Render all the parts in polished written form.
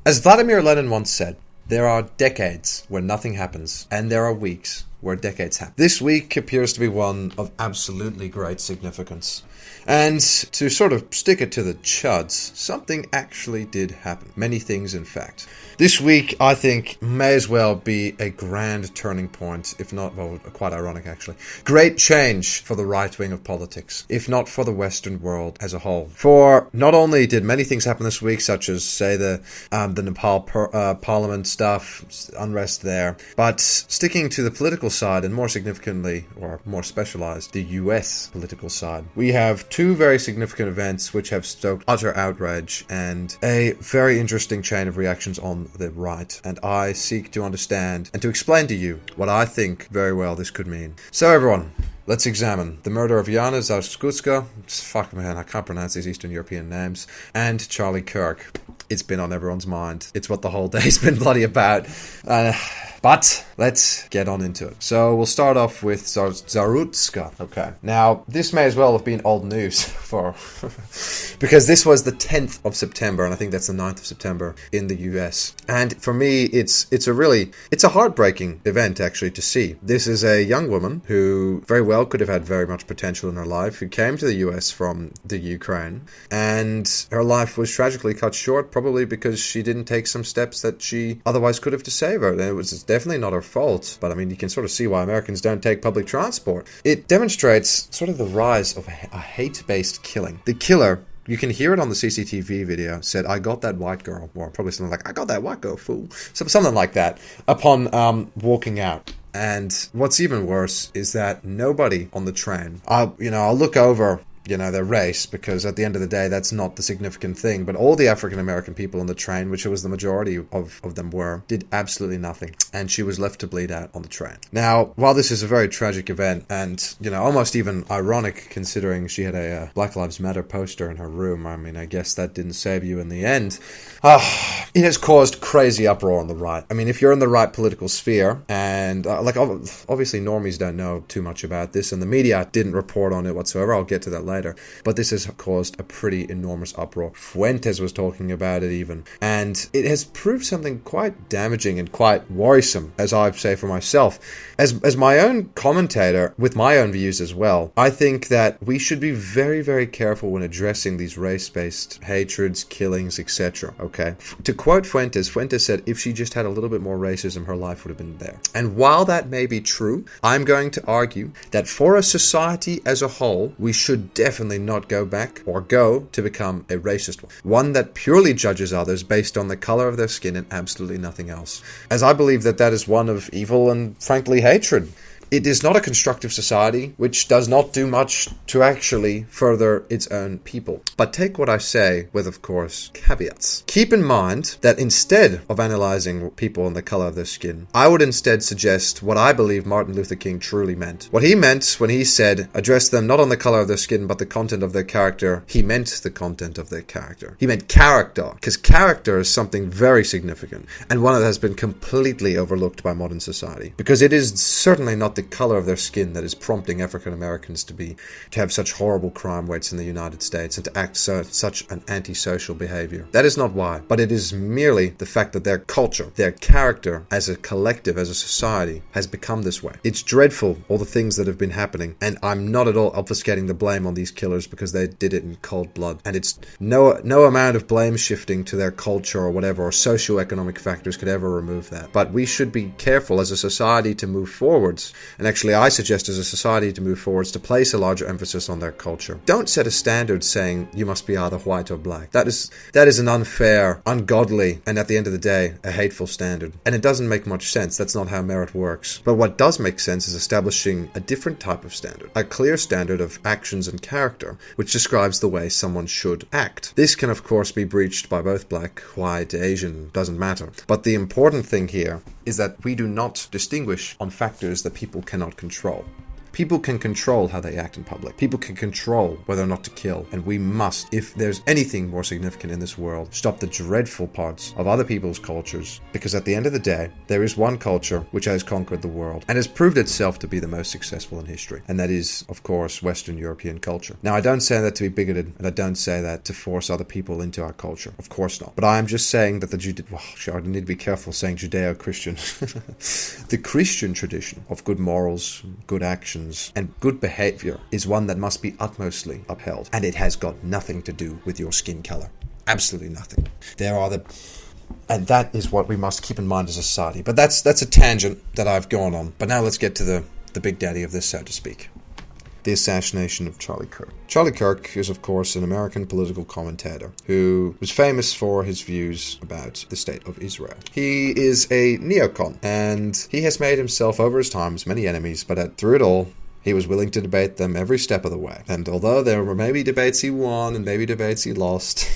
As Vladimir Lenin once said, there are decades where nothing happens, and there are weeks where decades happen. This week appears to be one of absolutely great significance. And to sort of stick it to the chuds, something actually did happen. Many things, in fact. This week, I think, may as well be a grand turning point, if not, well, quite ironic actually. Great change for the right wing of politics, if not for the Western world as a whole. For not only did many things happen this week, such as, say, the Nepal parliament stuff, unrest there, but sticking to the political side, and more significantly, or more specialized, the US political side. We have two very significant events which have stoked utter outrage and a very interesting chain of reactions on the right, and I seek to understand and to explain to you what I think very well this could mean. So everyone, let's examine the murder of Iryna Zarutska, fuck man, I can't pronounce these Eastern European names, and Charlie Kirk. It's been on everyone's mind. It's what the whole day's been bloody about. But let's get on into it. So we'll start off with Zarutska. Okay. Now, this may as well have been old news for because this was the 10th of September, and I think that's the 9th of September in the US. And for me, it's a heartbreaking event actually to see. This is a young woman who very well could have had very much potential in her life, who came to the US from the Ukraine, and her life was tragically cut short, probably because she didn't take some steps that she otherwise could have to save her. And it was definitely not her fault, but I mean, you can sort of see why Americans don't take public transport. It demonstrates sort of the rise of a hate-based killing. The killer, you can hear it on the CCTV video, said, "I got that white girl," or probably something like, "I got that white girl, fool," something like that, upon walking out. And what's even worse is that nobody on the train, I'll look over their race, because at the end of the day, that's not the significant thing. But all the African-American people on the train, which was the majority of them were, did absolutely nothing. And she was left to bleed out on the train. Now, while this is a very tragic event, and, almost even ironic considering she had a Black Lives Matter poster in her room, I mean, I guess that didn't save you in the end. It has caused crazy uproar on the right. I mean, if you're in the right political sphere, and, obviously normies don't know too much about this, and the media didn't report on it whatsoever. I'll get to that later. But this has caused a pretty enormous uproar. Fuentes was talking about it even. And it has proved something quite damaging and quite worrisome, as I say for myself. As my own commentator, with my own views as well, I think that we should be very, very careful when addressing these race-based hatreds, killings, etc. Okay? To quote Fuentes said, if she just had a little bit more racism, her life would have been there. And while that may be true, I'm going to argue that for a society as a whole, we should definitely not go back or go to become a racist one that purely judges others based on the color of their skin and absolutely nothing else, as I believe that is one of evil and frankly hatred. It is not a constructive society which does not do much to actually further its own people. But take what I say with, of course, caveats. Keep in mind that instead of analyzing people on the color of their skin, I would instead suggest what I believe Martin Luther King truly meant. What he meant when he said, address them not on the color of their skin, but the content of their character, he meant the content of their character. He meant character, because character is something very significant, and one that has been completely overlooked by modern society. Because it is certainly not the color of their skin that is prompting African Americans to have such horrible crime rates in the United States and to act such an antisocial behavior. That is not why, but it is merely the fact that their culture, their character as a collective, as a society, has become this way. It's dreadful, all the things that have been happening, and I'm not at all obfuscating the blame on these killers because they did it in cold blood, and it's no amount of blame shifting to their culture or whatever, or socioeconomic factors could ever remove that. But we should be careful as a society to move forwards. And actually, I suggest as a society to move forwards to place a larger emphasis on their culture. Don't set a standard saying you must be either white or black. That is an unfair, ungodly, and at the end of the day, a hateful standard. And it doesn't make much sense. That's not how merit works. But what does make sense is establishing a different type of standard. A clear standard of actions and character, which describes the way someone should act. This can, of course, be breached by both black, white, Asian, doesn't matter. But the important thing here is that we do not distinguish on factors that people cannot control. People can control how they act in public. People can control whether or not to kill. And we must, if there's anything more significant in this world, stop the dreadful parts of other people's cultures. Because at the end of the day, there is one culture which has conquered the world and has proved itself to be the most successful in history. And that is, of course, Western European culture. Now, I don't say that to be bigoted, and I don't say that to force other people into our culture. Of course not. But I am just saying that I need to be careful saying Judeo-Christian. The Christian tradition of good morals, good actions, and good behavior is one that must be utmostly upheld. And it has got nothing to do with your skin color. Absolutely nothing. And that is what we must keep in mind as a society. But that's a tangent that I've gone on. But now let's get to the big daddy of this, so to speak. The assassination of Charlie Kirk. Charlie Kirk is, of course, an American political commentator who was famous for his views about the state of Israel. He is a neocon, and he has made himself over his times many enemies, but through it all, he was willing to debate them every step of the way. And although there were maybe debates he won and maybe debates he lost,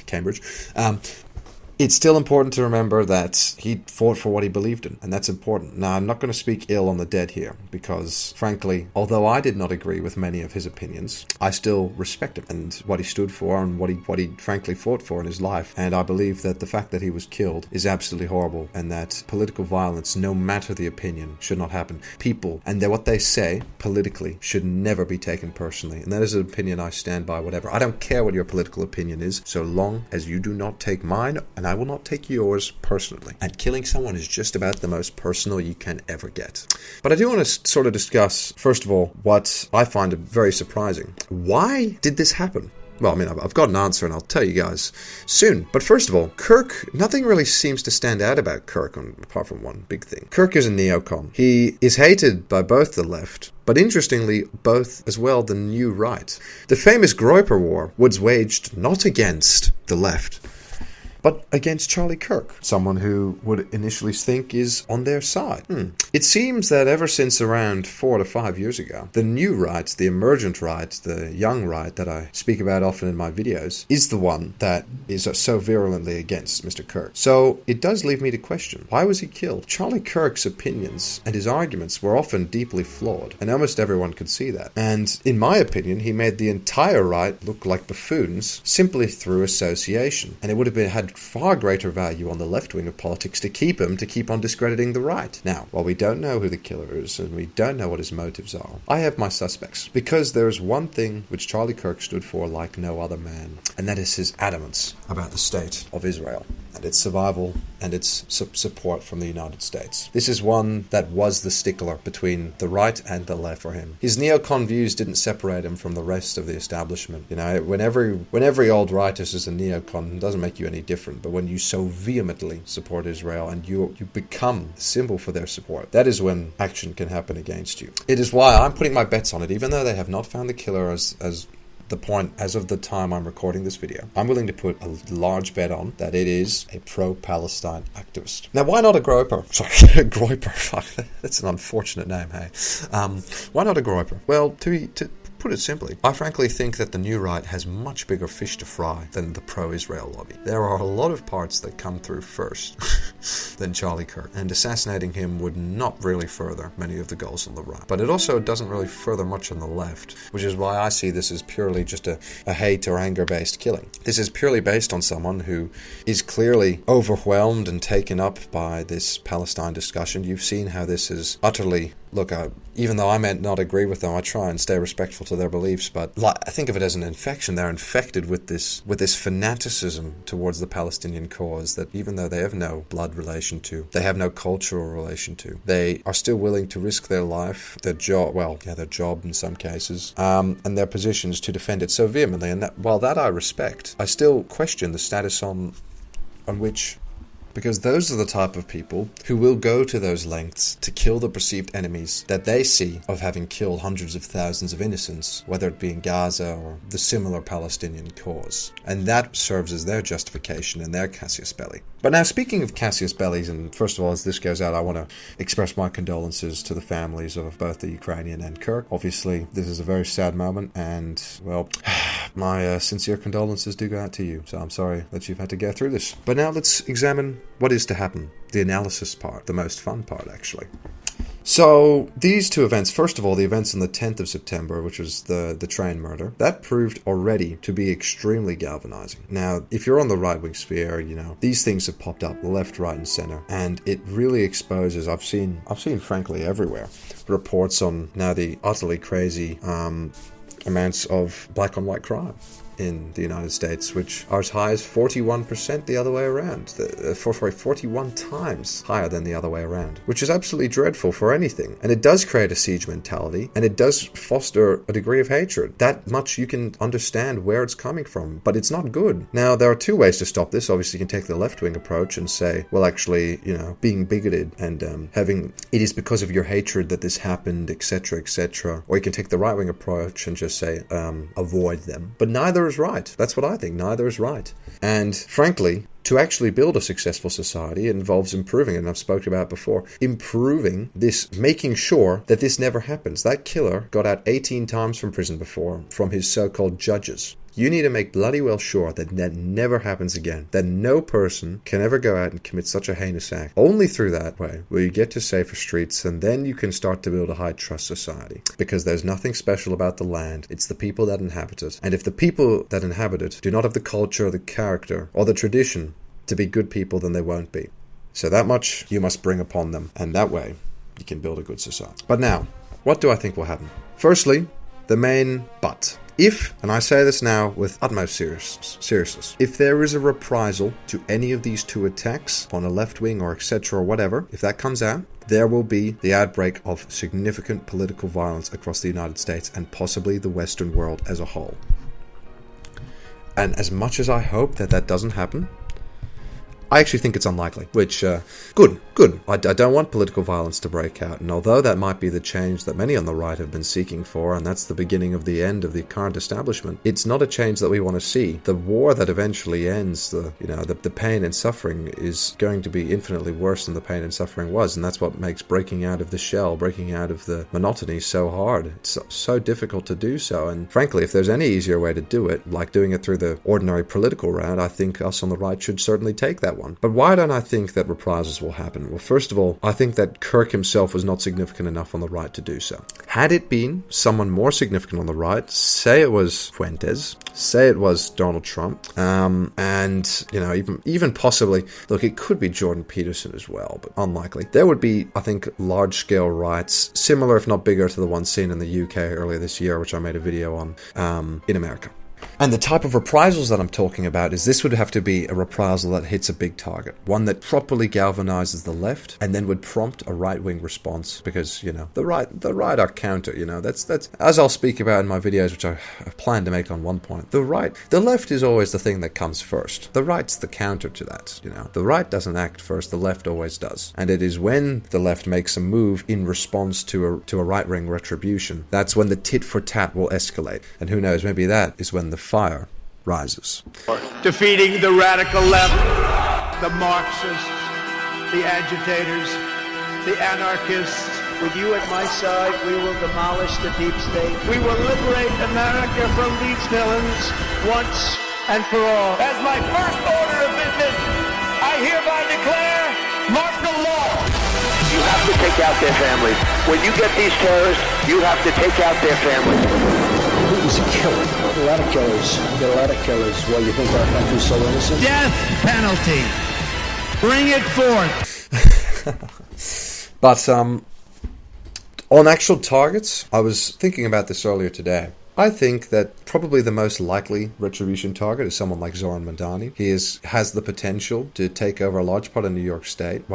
Cambridge, it's still important to remember that he fought for what he believed in, and that's important. Now, I'm not going to speak ill on the dead here, because, frankly, although I did not agree with many of his opinions, I still respect him and what he stood for and what he frankly fought for in his life. And I believe that the fact that he was killed is absolutely horrible, and that political violence, no matter the opinion, should not happen. People, and what they say politically, should never be taken personally. And that is an opinion I stand by, whatever. I don't care what your political opinion is, so long as you do not take mine, and I will not take yours personally. And killing someone is just about the most personal you can ever get. But I do want to sort of discuss, first of all, what I find very surprising. Why did this happen? Well, I mean, I've got an answer, and I'll tell you guys soon. But first of all, Kirk, nothing really seems to stand out about Kirk, apart from one big thing. Kirk is a neocon. He is hated by both the left, but interestingly, both as well the new right. The famous Groyper War was waged not against the left, but against Charlie Kirk, someone who would initially think is on their side. It seems that ever since around 4 to 5 years ago, the new right, the emergent right, the young right that I speak about often in my videos, is the one that is so virulently against Mr. Kirk. So it does leave me to question, why was he killed? Charlie Kirk's opinions and his arguments were often deeply flawed, and almost everyone could see that. And in my opinion, he made the entire right look like buffoons simply through association. And it would have had far greater value on the left wing of politics to keep on discrediting the right. Now, while we don't know who the killer is and we don't know what his motives are, I have my suspects, because there is one thing which Charlie Kirk stood for like no other man, and that is his adamance about the state of Israel and its survival and its support from the United States. This is one that was the stickler between the right and the left for him. His neocon views didn't separate him from the rest of the establishment. You know, when every old rightist is a neocon, it doesn't make you any different. But when you so vehemently support Israel and you become the symbol for their support, that is when action can happen against you. It is why I'm putting my bets on it, even though they have not found the killer as the point as of the time I'm recording this video. I'm willing to put a large bet on that it is a pro-Palestine activist. Now, why not a Groyper? Sorry, a Groyper. Fuck, that's an unfortunate name, hey. Why not a Groyper? Well, to put it simply, I frankly think that the new right has much bigger fish to fry than the pro-Israel lobby. There are a lot of parts that come through first than Charlie Kirk, and assassinating him would not really further many of the goals on the right. But it also doesn't really further much on the left, which is why I see this as purely just a hate or anger-based killing. This is purely based on someone who is clearly overwhelmed and taken up by this Palestine discussion. You've seen how this is utterly... Look, even though I may not agree with them, I try and stay respectful to their beliefs, but I think of it as an infection. They're infected with this fanaticism towards the Palestinian cause that even though they have no blood relation to, they have no cultural relation to, they are still willing to risk their life, their job in some cases, and their positions to defend it so vehemently. And while that I respect, I still question the status on which... Because those are the type of people who will go to those lengths to kill the perceived enemies that they see of having killed hundreds of thousands of innocents, whether it be in Gaza or the similar Palestinian cause. And that serves as their justification and their casus belli. But now, speaking of casus bellis, and first of all, as this goes out, I want to express my condolences to the families of both the Ukrainian and Kirk. Obviously, this is a very sad moment, and, well, my sincere condolences do go out to you. So I'm sorry that you've had to go through this. But now let's examine what is to happen. The analysis part, the most fun part, actually. So these two events, first of all, the events on the 10th of September, which was the train murder, that proved already to be extremely galvanizing. Now, if you're on the right-wing sphere, you know, these things have popped up left, right, and center, and it really exposes, I've seen frankly everywhere, reports on now the utterly crazy amounts of black on white crime in the United States, which are as high as 41% the other way around. 41 times higher than the other way around, which is absolutely dreadful for anything. And it does create a siege mentality, and it does foster a degree of hatred. That much you can understand where it's coming from, but it's not good. Now, there are two ways to stop this. Obviously, you can take the left-wing approach and say, well, actually, you know, being bigoted and having it is because of your hatred that this happened, etc., etc. Or you can take the right-wing approach and just say, avoid them. But neither is right. That's what I think. Neither is right. And frankly, to actually build a successful society, it involves improving it, and I've spoken about before, improving this, making sure that this never happens. That killer got out 18 times from prison before from his so-called judges. You need to make bloody well sure that that never happens again, that no person can ever go out and commit such a heinous act. Only through that way will you get to safer streets, and then you can start to build a high trust society. Because there's nothing special about the land, it's the people that inhabit it. And if the people that inhabit it do not have the culture, the character, or the tradition to be good people, then they won't be. So that much you must bring upon them, and that way you can build a good society. But now, what do I think will happen? Firstly, the main but. If, and I say this now with utmost seriousness, if there is a reprisal to any of these two attacks on a left wing or etc. or whatever, if that comes out, there will be the outbreak of significant political violence across the United States and possibly the Western world as a whole. And as much as I hope that that doesn't happen, I actually think it's unlikely, which, good. I don't want political violence to break out, and although that might be the change that many on the right have been seeking for, and that's the beginning of the end of the current establishment, it's not a change that we want to see. The war that eventually ends, the pain and suffering is going to be infinitely worse than the pain and suffering was, and that's what makes breaking out of the shell, breaking out of the monotony so hard. It's so difficult to do so, and frankly, if there's any easier way to do it, like doing it through the ordinary political route, I think us on the right should certainly take that one. But why don't I think that reprisals will happen? Well, first of all, I think that Kirk himself was not significant enough on the right to do so. Had it been someone more significant on the right, say it was Fuentes, say it was Donald Trump, and, you know, even possibly, look, it could be Jordan Peterson as well, but unlikely. There would be, I think, large-scale riots, similar if not bigger to the one seen in the UK earlier this year, which I made a video on, in America. And the type of reprisals that I'm talking about is this would have to be a reprisal that hits a big target, one that properly galvanizes the left and then would prompt a right-wing response, because, you know, the right are counter, you know, that's as I'll speak about in my videos, which I plan to make on one point. The left is always the thing that comes first. The right's the counter to that, you know. The right doesn't act first, the left always does. And it is when the left makes a move in response to a right-wing retribution, that's when the tit for tat will escalate. And who knows, maybe that is when the fire rises. Defeating the radical left, the Marxists, the agitators, the anarchists. With you at my side, we will demolish the deep state. We will liberate America from these villains once and for all. As my first order of business, I hereby declare martial law. You have to take out their families. When you get these terrorists, you have to take out their families. He's a killer. A lot of killers. There are a lot of killers. Well, you think our country's so innocent? Death penalty. Bring it forth. But on actual targets, I was thinking about this earlier today. I think that probably the most likely retribution target is someone like Zoran Mandani. He has the potential to take over a large part of New York State.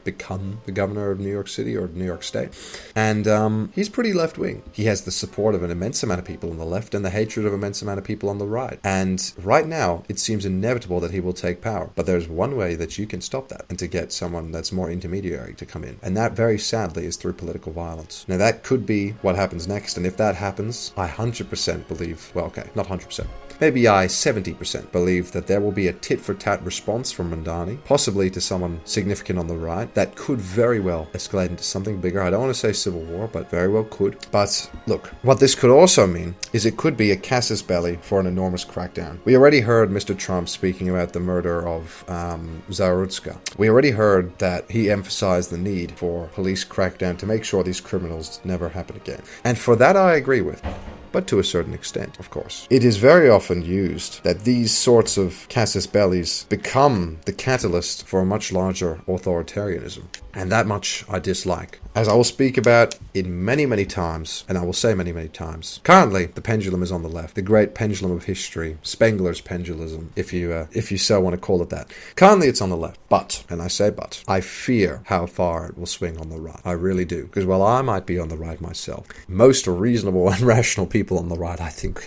Become the governor of New York City or New York State. And he's pretty left-wing. He has the support of an immense amount of people on the left and the hatred of an immense amount of people on the right. And right now, it seems inevitable that he will take power. But there's one way that you can stop that, and to get someone that's more intermediary to come in. And that, very sadly, is through political violence. Now, that could be what happens next. And if that happens, I 100% believe, well, okay, not 100%. Maybe I 70% believe that there will be a tit-for-tat response from Mandani, possibly to someone significant on the right, that could very well escalate into something bigger. I don't want to say civil war, but very well could. But look, what this could also mean is it could be a casus belli for an enormous crackdown. We already heard Mr. Trump speaking about the murder of Zarutska. We already heard that he emphasized the need for police crackdown to make sure these criminals never happen again. And for that I agree with. But to a certain extent, of course. It is very often used that these sorts of casus bellis become the catalyst for a much larger authoritarianism. And that much I dislike. As I will speak about in many, many times, and I will say many, many times, currently the pendulum is on the left. The great pendulum of history, Spengler's pendulum, if you so want to call it that. Currently it's on the left. But, and I say but, I fear how far it will swing on the right. I really do. Because while I might be on the right myself, most reasonable and rational people on the right, I think,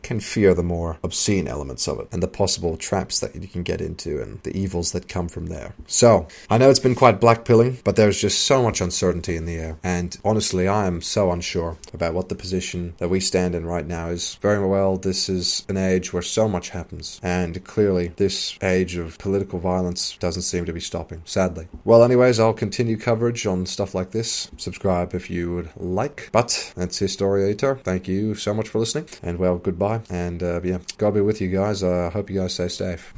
can fear the more obscene elements of it and the possible traps that you can get into and the evils that come from there. So, I know it's been quite blackpilling, but there's just so much uncertainty in the air. And honestly, I am so unsure about what the position that we stand in right now is. Very well, this is an age where so much happens. And clearly, this age of political violence doesn't seem to be stopping, sadly. Well, anyways, I'll continue coverage on stuff like this. Subscribe if you would like. But that's Historiator. Thank you so much for listening. And well, goodbye. And yeah, God be with you guys. I hope you guys stay safe.